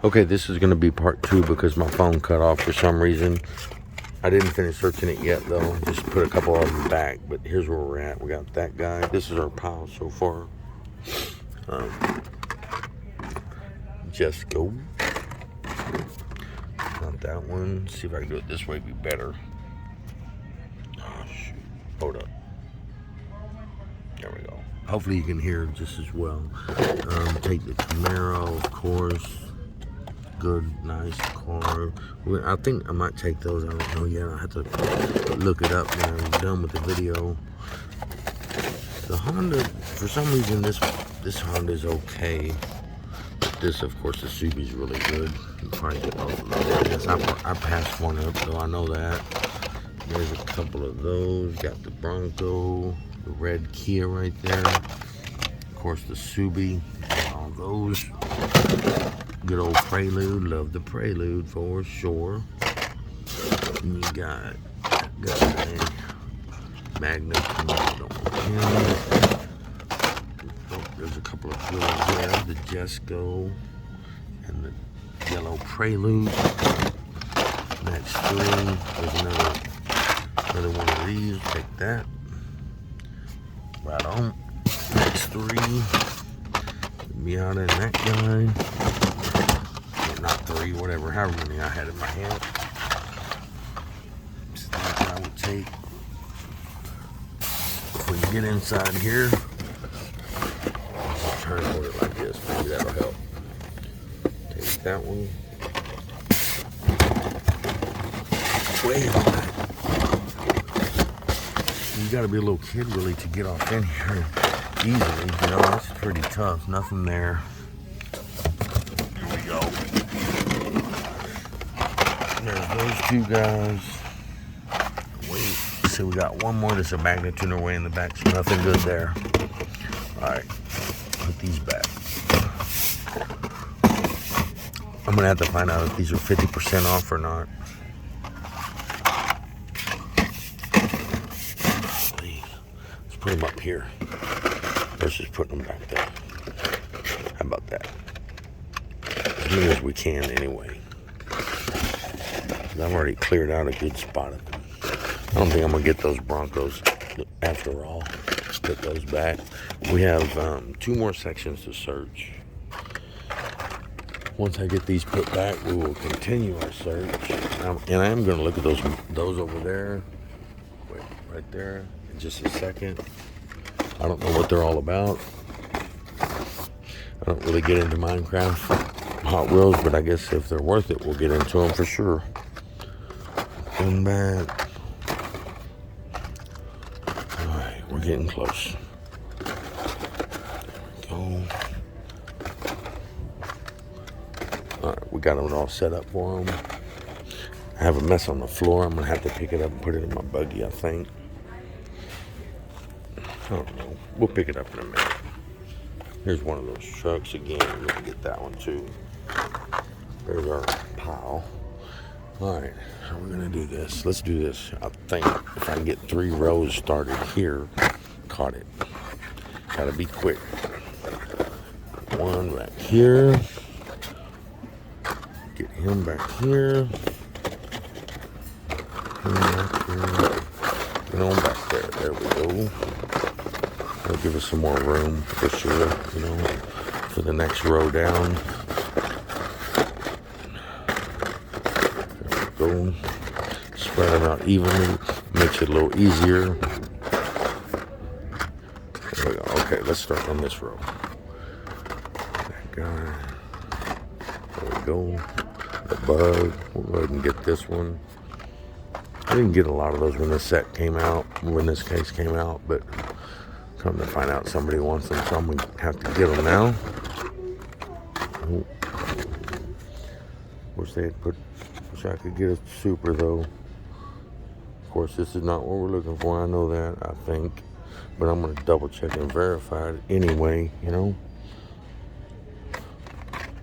Okay, this is going to be part 2 because my phone cut off for some reason. I didn't finish searching it yet, though. Just put a couple of them back. But here's where we're at. We got that guy. This is our pile so far. Just go. Not that one. See if I can do it this way. Be better. Oh, shoot. Hold up. There we go. Hopefully you can hear just as well. Take the Camaro, of course. Good, nice car. I think I might take those. I don't know yet. I have to look it up when I'm done with the video. The Honda, for some reason, this Honda is okay. This, of course, the Subi's really good. You probably get both of those. I guess I passed one up, though. I know that. There's a couple of those. Got the Bronco, the red Kia right there. Of course, the Subi. All those. Good old Prelude. Love the Prelude for sure. And you got a Magna. There's a couple of good there. The Jesco and the yellow Prelude. Next 3. There's another one of these. Take that. Right on. Next 3. Miata and that guy. Not 3, whatever, however many I had in my hand. So that's what I would take. If we get inside here, I'll turn it like this. Maybe that'll help. Take that one. Way back. You gotta be a little kid really to get off in here easily. You know, it's pretty tough. Nothing there. There's those 2 guys. Wait, so we got one more. There's a Magna tuner way in the back, so nothing good there. Alright, put these back. I'm gonna have to find out if these are 50% off or not. Let's put them up here versus putting them back there. How about that? As many as we can anyway. I've already cleared out a good spot of them. I don't think I'm going to get those Broncos after all. Put those back. We have 2 more sections to search. Once I get these put back, we will continue our search. And I am going to look at those over there. Wait, right there. In just a second. I don't know what they're all about. I don't really get into Minecraft Hot Wheels, but I guess if they're worth it, we'll get into them for sure. Come back. Alright, we're getting close. There we go. Alright, we got them all set up for them. I have a mess on the floor. I'm going to have to pick it up and put it in my buggy, I think. I don't know. We'll pick it up in a minute. Here's one of those trucks again. We're going to get that one too. There's our pile. Alright, how are we going to do this? Let's do this. I think if I can get 3 rows started here, caught it. Gotta be quick. 1 back here. Get him back here. Back here. Get on back there. There we go. That'll give us some more room for sure, you know, for the next row down. Go. Spread them out evenly, makes it a little easier. There we go. Okay, let's start on this row. That guy. There we go. The bug. We'll go ahead and get this one. I didn't get a lot of those when this set came out, when this case came out, but come to find out somebody wants them, so I'm going to have to get them now. Oh. Wish they had put. Wish I could get a super though. Of course, this is not what we're looking for. I know that, I think. But I'm going to double check and verify it anyway, you know.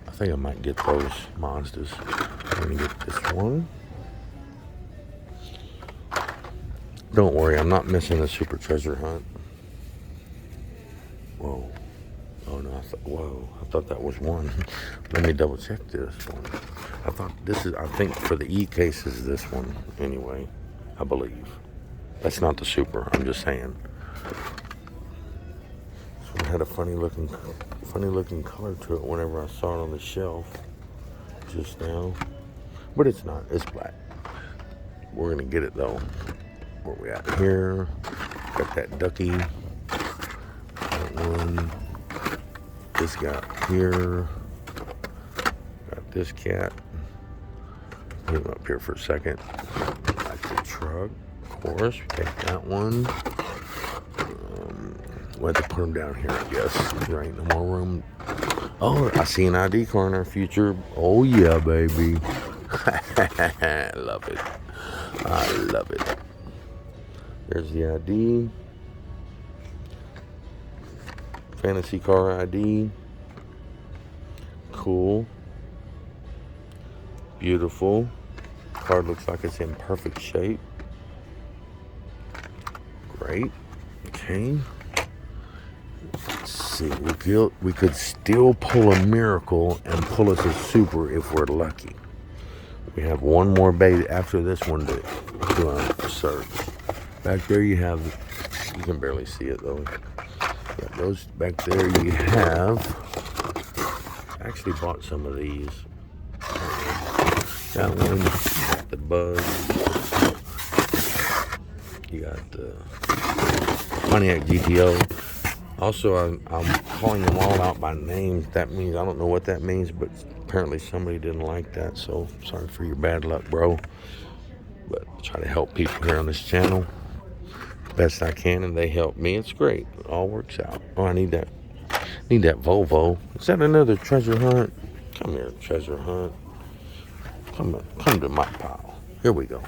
I think I might get those monsters. I'm going to get this one. Don't worry, I'm not missing a super treasure hunt. Whoa. Oh no, I thought, whoa, I thought that was one. Let me double check this one. I think for the E case is this one anyway, I believe. That's not the Super, I'm just saying. This one had a funny looking color to it whenever I saw it on the shelf just now. But it's not, it's black. We're gonna get it though. Where we at here? Got that ducky. That one. This guy here. Got this cat. Put him up here for a second. Back to the truck. Of course, we take that one. We'll have to put him down here, I guess. There ain't no more room. Oh, I see an ID car in our future. Oh yeah, baby. I love it. I love it. There's the ID. Fantasy car ID. Cool. Beautiful. Car looks like it's in perfect shape. Great. Okay. Let's see. We could still pull a miracle and pull us a Super if we're lucky. We have one more bait after this one to search. Back there you can barely see it though. Yeah, those back there you have. I actually bought some of these. That one, got the bug. You got the Pontiac GTO. Also, I'm calling them all out by name. That means, I don't know what that means, but apparently somebody didn't like that, so sorry for your bad luck, bro. But I try to help people here on this channel best I can, and they help me. It's great. It all works out. Oh, I need that Volvo. Is that another treasure hunt? Come here, treasure hunt. Come to my pile. Here we go.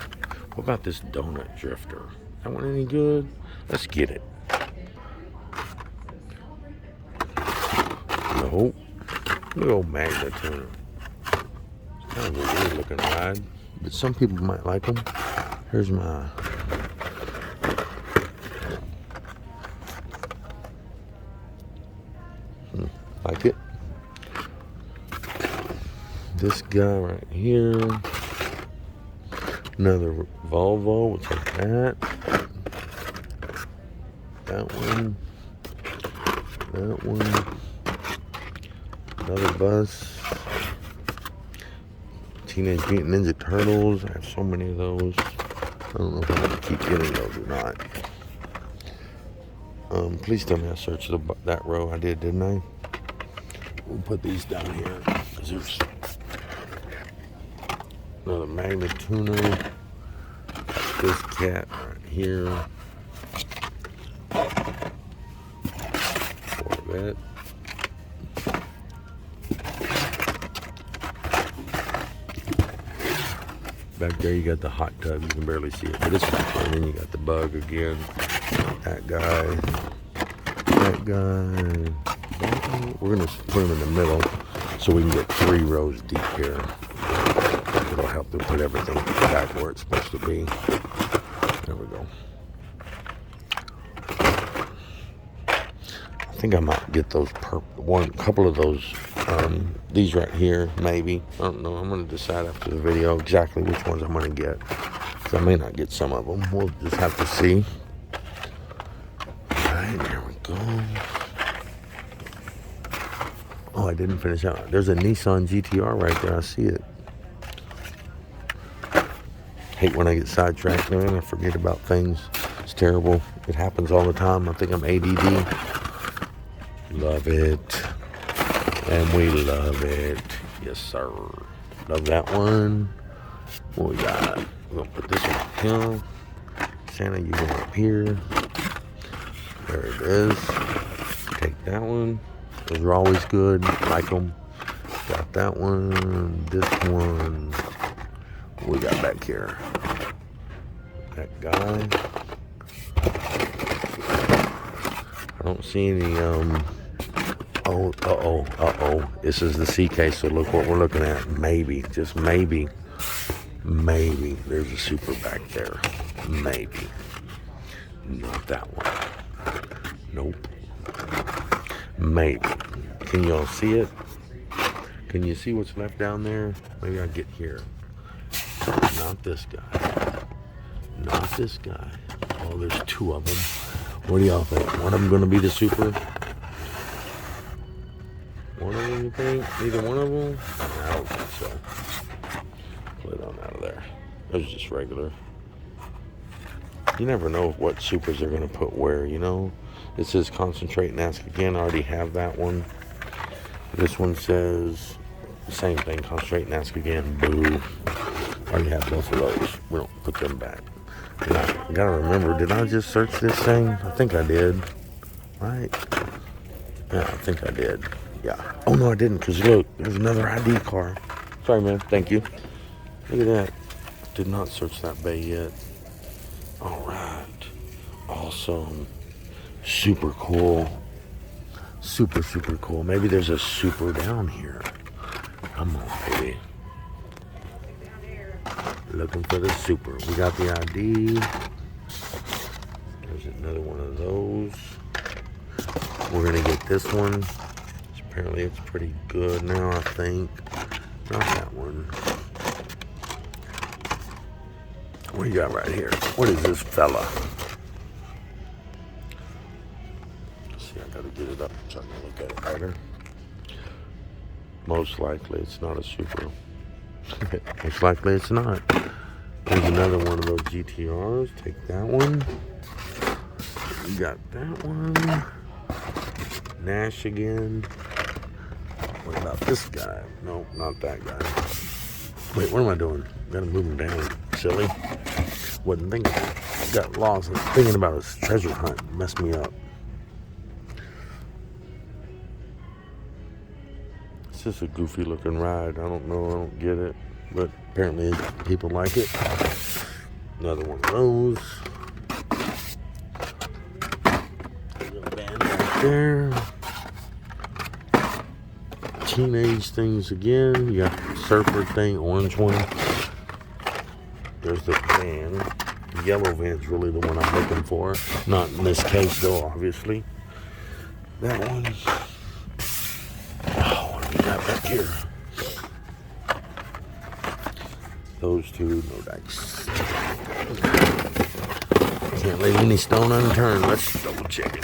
What about this donut drifter? That one any good? Let's get it. Nope. Big old magna tuner. It's kind of a weird looking ride, but some people might like them. Here's my like it. This guy right here. Another Volvo. We'll take that. That one. That one. Another bus. Teenage Mutant Ninja Turtles. I have so many of those. I don't know if I'm going to keep getting those or not. Please tell me I searched that row. I did, didn't I? We'll put these down here. There's another magna tuner. This cat right here. Corvette. Back there you got the hot tub. You can barely see it, but it's back there. And then you got the bug again. That guy. That guy. We're going to put them in the middle so we can get 3 rows deep here. It'll help to put everything back where it's supposed to be. There we go. I think I might get those couple of those, these right here, maybe. I don't know. I'm going to decide after the video exactly which ones I'm going to get. Because I may not get some of them. We'll just have to see. All right, there we go. Oh, I didn't finish out. There's a Nissan GTR right there. I see it. Hate when I get sidetracked, man. I forget about things. It's terrible. It happens all the time. I think I'm ADD. Love it. And we love it. Yes, sir. Love that one. What we got? We're going to put this one here. Santa, you go up here. There it is. Take that one. Those are always good. Like them. Got that one. This one. What we got back here? That guy. I don't see any, uh-oh. This is the C case, so look what we're looking at. Maybe, just maybe, there's a Super back there. Maybe. Not that one. Nope. Maybe. Can y'all see it? Can you see what's left down there? Maybe I'll get here. Not this guy. Not this guy. Oh, there's two of them. What do y'all think? One of them going to be the super? One of them, you think? Either one of them? I don't think so. Pull it on out of there. Those are just regular. You never know what supers they're going to put where, you know? It says concentrate and ask again. I already have that one. This one says the same thing. Concentrate and ask again. Boo. I already have both of those. We don't put them back. And I gotta remember, did I just search this thing? I think I did. Right? Yeah, I think I did. Yeah. Oh, no, I didn't, because look, there's another ID card. Sorry, man. Thank you. Look at that. Did not search that bay yet. All right. Awesome. Super cool. Super, super cool. Maybe there's a super down here. Come on, baby. Looking for the super. We got the ID. There's another one of those. We're going to get this one. Apparently it's pretty good now, I think. Not that one. What do you got right here? What is this fella? Let's see, I got to get it up so I can look at it better. Most likely it's not a super. Most likely it's not. There's another one of those GTRs. Take that one. You got that one. Nash again. What about this guy? No, not that guy. Wait, what am I doing? Gotta move him down. Silly. Wasn't thinking. Got lost. Thinking about his treasure hunt. Messed me up. It's just a goofy looking ride. I don't know. I don't get it. But apparently people like it. Another one of those. Little band right there. Teenage things again. You got the surfer thing, orange one. There's the van. The yellow van's really the one I'm looking for. Not in this case though, obviously. That one. Oh, what do we got back here? Those two, no dice. Can't leave any stone unturned. Let's double check it.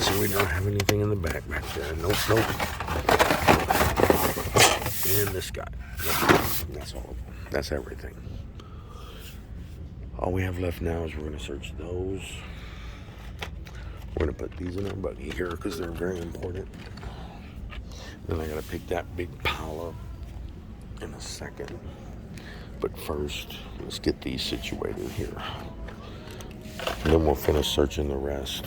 So we don't have anything in the back there. Nope, nope. And this guy. Nope. That's all of them. That's everything. All we have left now is we're going to search those. We're going to put these in our buggy here because they're very important. Then I got to pick that big pile up in a second. But first, let's get these situated here. And then we'll finish searching the rest.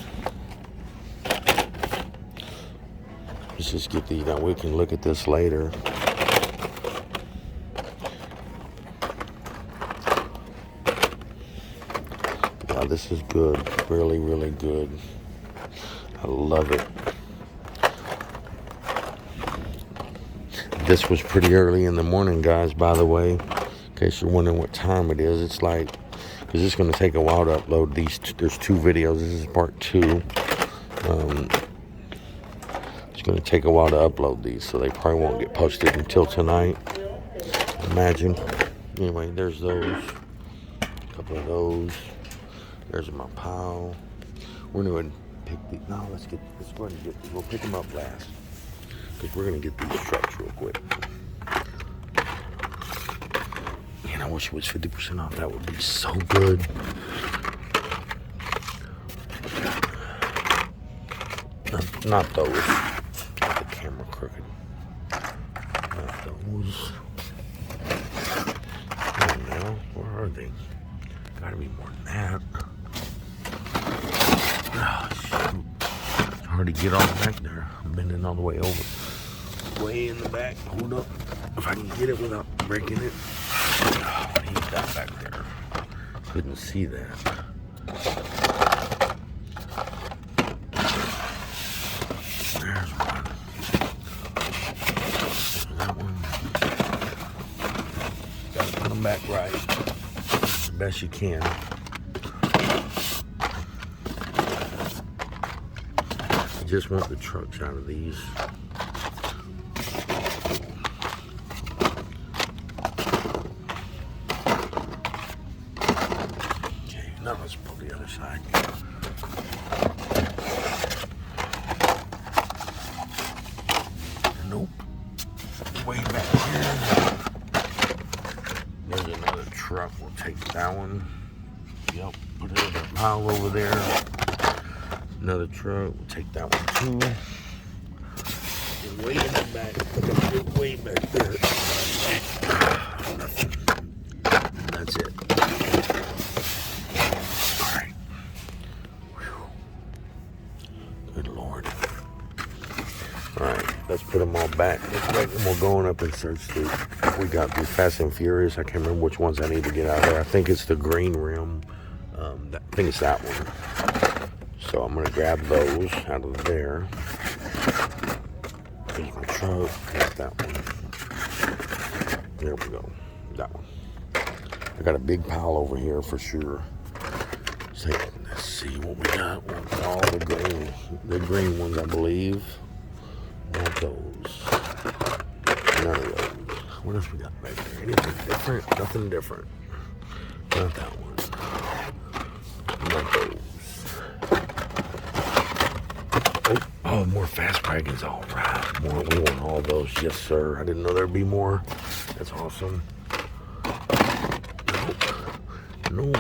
Let's just get these. Now we can look at this later. Wow, this is good. Really, really good. I love it. This was pretty early in the morning, guys, by the way. In case you're wondering what time it is. It's like, because it's going to take a while to upload these. There's two videos. This is part 2. It's going to take a while to upload these, so they probably won't get posted until tonight. Imagine. Anyway, there's those. A couple of those. There's my pile. We're going to pick these. No, let's go ahead and get these. We'll pick them up last. Because we're going to get these trucks real quick. Man, I wish it was 50% off. That would be so good. Not those. Got the camera crooked. Not those. Oh, no. Where are they? Gotta be more than that. Oh, shoot. It's hard to get all back there. I'm bending all the way over. Way in the back. Hold up. If I can get it without breaking it. Oh, what do you got back there? Couldn't see that. There's one. That one. Gotta put them back right. The best you can. just want the trucks out of these. Okay, now let's pull the other side. Nope. Way back here. There's another truck. We'll take that one. Yep. Put it in the pile over there. Another truck. We'll take that one too. And way in the back. Way back there. Nothing. That's it. All right. Whew. Good Lord. All right. Let's put them all back. And we're going up and search through. We got the Fast and Furious. I can't remember which ones I need to get out of there. I think it's the green rim. I think it's that one. So I'm going to grab those out of there. Here's my truck. Got that one. There we go. That one. I got a big pile over here for sure. Let's see what we got. All the green ones, I believe. Not those. None of those. What else we got back there? Anything different? Nothing different. Not that one. Not those. Oh, more fast wagons. All right. We want all those. Yes, sir. I didn't know there'd be more. That's awesome. Nope.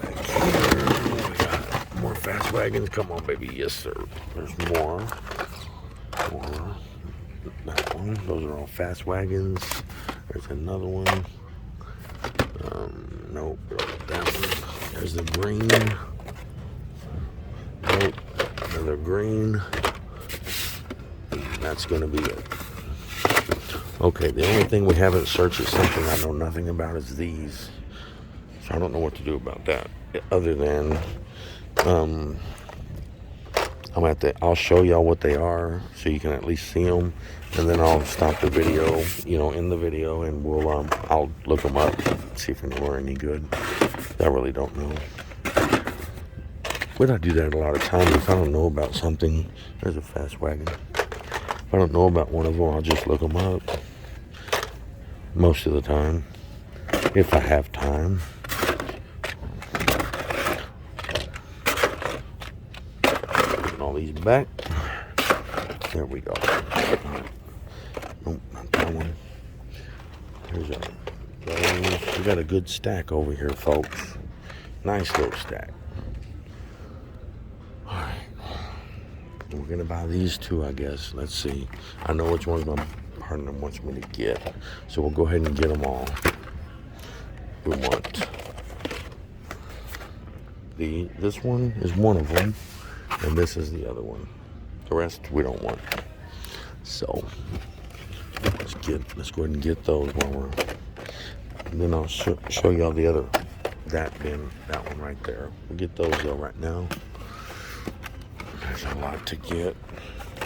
Back here, we got more fast wagons. Come on, baby. Yes, sir. There's more. That one. Those are all fast wagons. There's another one. Nope. That one. There's the green. Nope. Another green. That's going to be it. Okay, the only thing we haven't searched is something I know nothing about is these. So I don't know what to do about that. Other than, I'll show y'all what they are so you can at least see them. And then I'll stop the video, in the video, and I'll look them up, see if they're any good. I really don't know. But I do that a lot of times. If I don't know about something, there's a fast wagon. If I don't know about one of them, I'll just look them up. Most of the time, if I have time. Putting all these back. There we go. Nope, not that one. Here's those. We got a good stack over here, folks. Nice little stack. Alright. We're going to buy these two, I guess. Let's see. I know which ones my partner wants me to get. So we'll go ahead and get them all. We want this one is one of them. And this is the other one. The rest we don't want. So let's go ahead and get those while we're. And then I'll show y'all the other. That one right there. We'll get those though right now. There's a lot to get.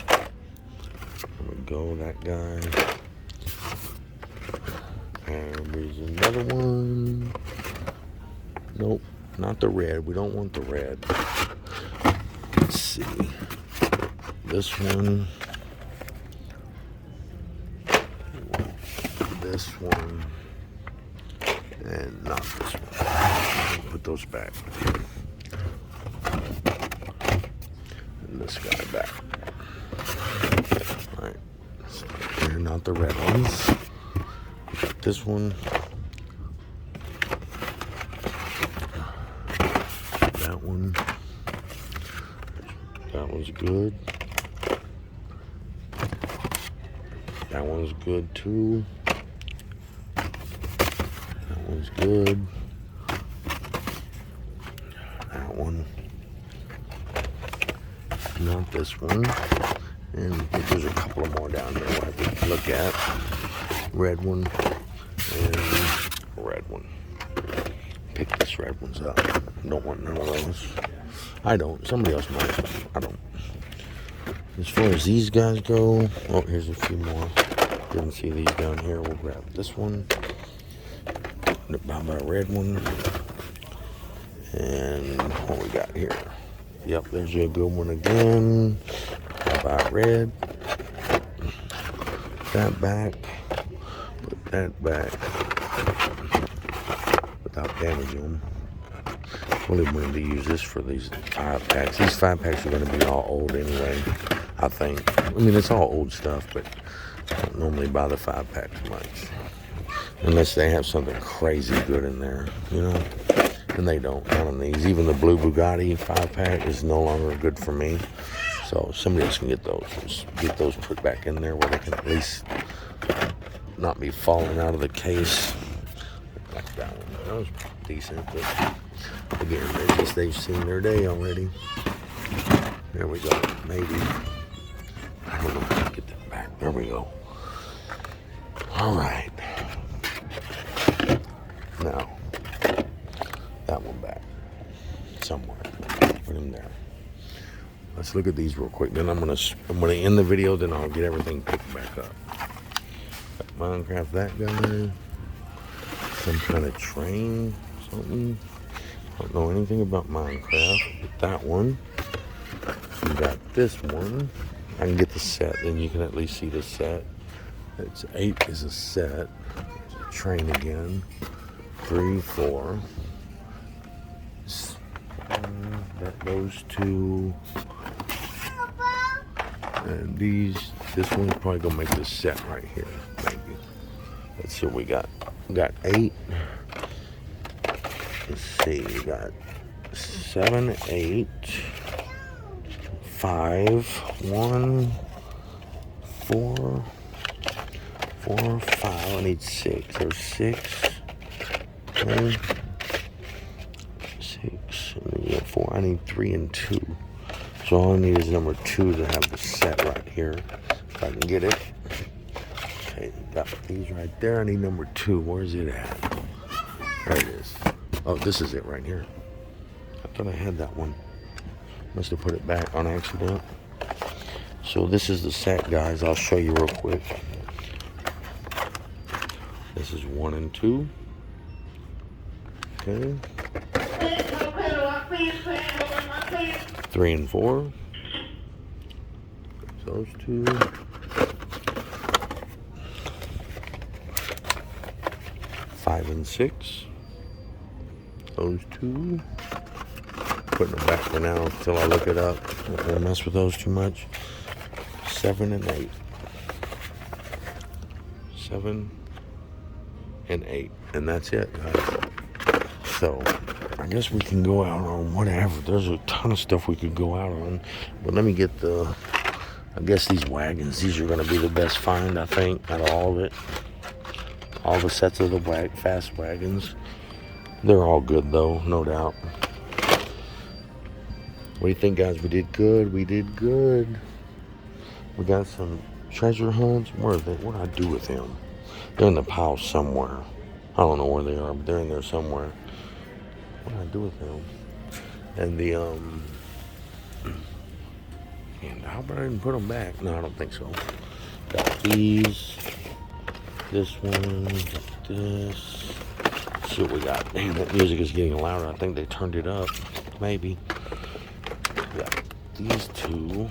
There we go, that guy. And there's another one. Nope, not the red. We don't want the red. Let's see. This one. This one. And not this one. Put those back. And this guy back. Alright. They're not the red ones. Got this one. That one. That one's good. That one's good too. That one's good. That one. Not this one. And I think there's a couple of more down here we'll have to look at. Red one and red one. Pick this red ones up. Don't want none of those. I don't. Somebody else might. I don't. As far as these guys go, oh, here's a few more. Didn't see these down here. We'll grab this one. How about a red one? And what we got here? Yep, there's your good one again. How about red? Put that back. Put that back. Without damaging them. Really wanted to use this for these 5-packs. These 5-packs are going to be all old anyway, I think. I mean, it's all old stuff, but I don't normally buy the 5-packs much. Unless they have something crazy good in there, you know? And they don't, not on these. Even the blue Bugatti 5-pack is no longer good for me. So somebody else can get those. Just get those put back in there where they can at least not be falling out of the case. Like that one. That was decent, but again, they've seen their day already. There we go. Maybe. I don't know how to get that back. There we go. All right. Now, that one back. Somewhere. Put him there. Let's look at these real quick. Then I'm gonna end the video. Then I'll get everything picked back up. Minecraft, that guy. Some kind of train, something. Don't know anything about Minecraft. Get that one. You got this one. I can get the set. Then you can at least see the set. It's 8 is a set. Train again. 3, 4. That goes to. And this one's probably gonna make this set right here, maybe. Let's see what we got. We got 8. Let's see, we got 7, 8, 5, 1, 4, 4, 5. I need 6. There's 6. Okay. 6. And then you got 4. I need 3 and 2. So all I need is number 2 to have the set right here. If I can get it. Okay, got these right there. I need number 2. Where's it at? There it is. Oh, this is it right here. I thought I had that one. Must have put it back on accident. So this is the set, guys. I'll show you real quick. This is 1 and 2. Okay. 3 and 4. Those 2. 5 and 6. Those 2. Putting them back for now until I look it up. I don't want to mess with those too much. 7 and 8. 7 and 8. And that's it, guys. So, I guess we can go out on whatever. There's a ton of stuff we could go out on. But let me get I guess these wagons. These are going to be the best find, I think, out of all of it. All the sets of the fast wagons. They're all good, though, no doubt. What do you think, guys? We did good. We did good. We got some treasure hunts. Where are they? What did I do with them? They're in the pile somewhere. I don't know where they are, but they're in there somewhere. What did I do with them? And and how about I didn't put them back? No, I don't think so. Got these. This one. Got this. Let's see what we got. Damn, that music is getting louder. I think they turned it up. Maybe. We got these 2.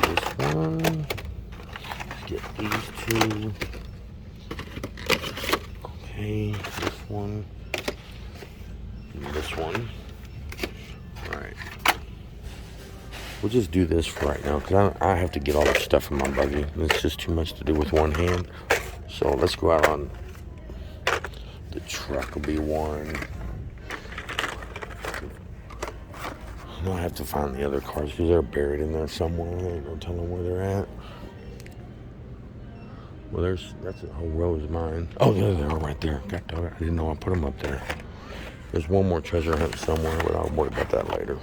This one. Let's get these 2. Okay, this one. And this one. Alright. We'll just do this for right now because I have to get all the stuff in my buggy. It's just too much to do with one hand. So let's go out on the truck. Will be 1. I have to find the other cars because they're buried in there somewhere. There ain't no telling where they're at. Well, that's a whole row is mine. Oh, there they are right there. God dog it. I didn't know I put them up there. There's one more treasure hunt somewhere, but I'll worry about that later.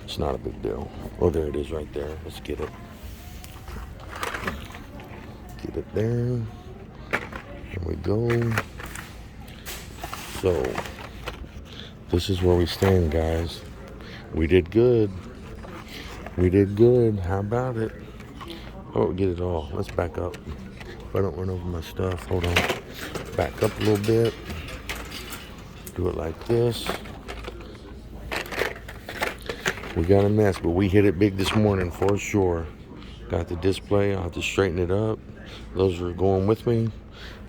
It's not a big deal. Oh, there it is right there. Let's get it. Get it there. There we go. So, this is where we stand, guys. We did good. We did good. How about it? Oh, get it all. Let's back up. If I don't run over my stuff, hold on. Back up a little bit. Do it like this. We got a mess, but we hit it big this morning for sure. Got the display. I'll have to straighten it up. Those are going with me.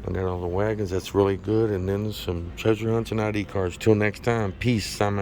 I got all the wagons. That's really good. And then some treasure hunts and ID cards. Till next time. Peace. I'm out.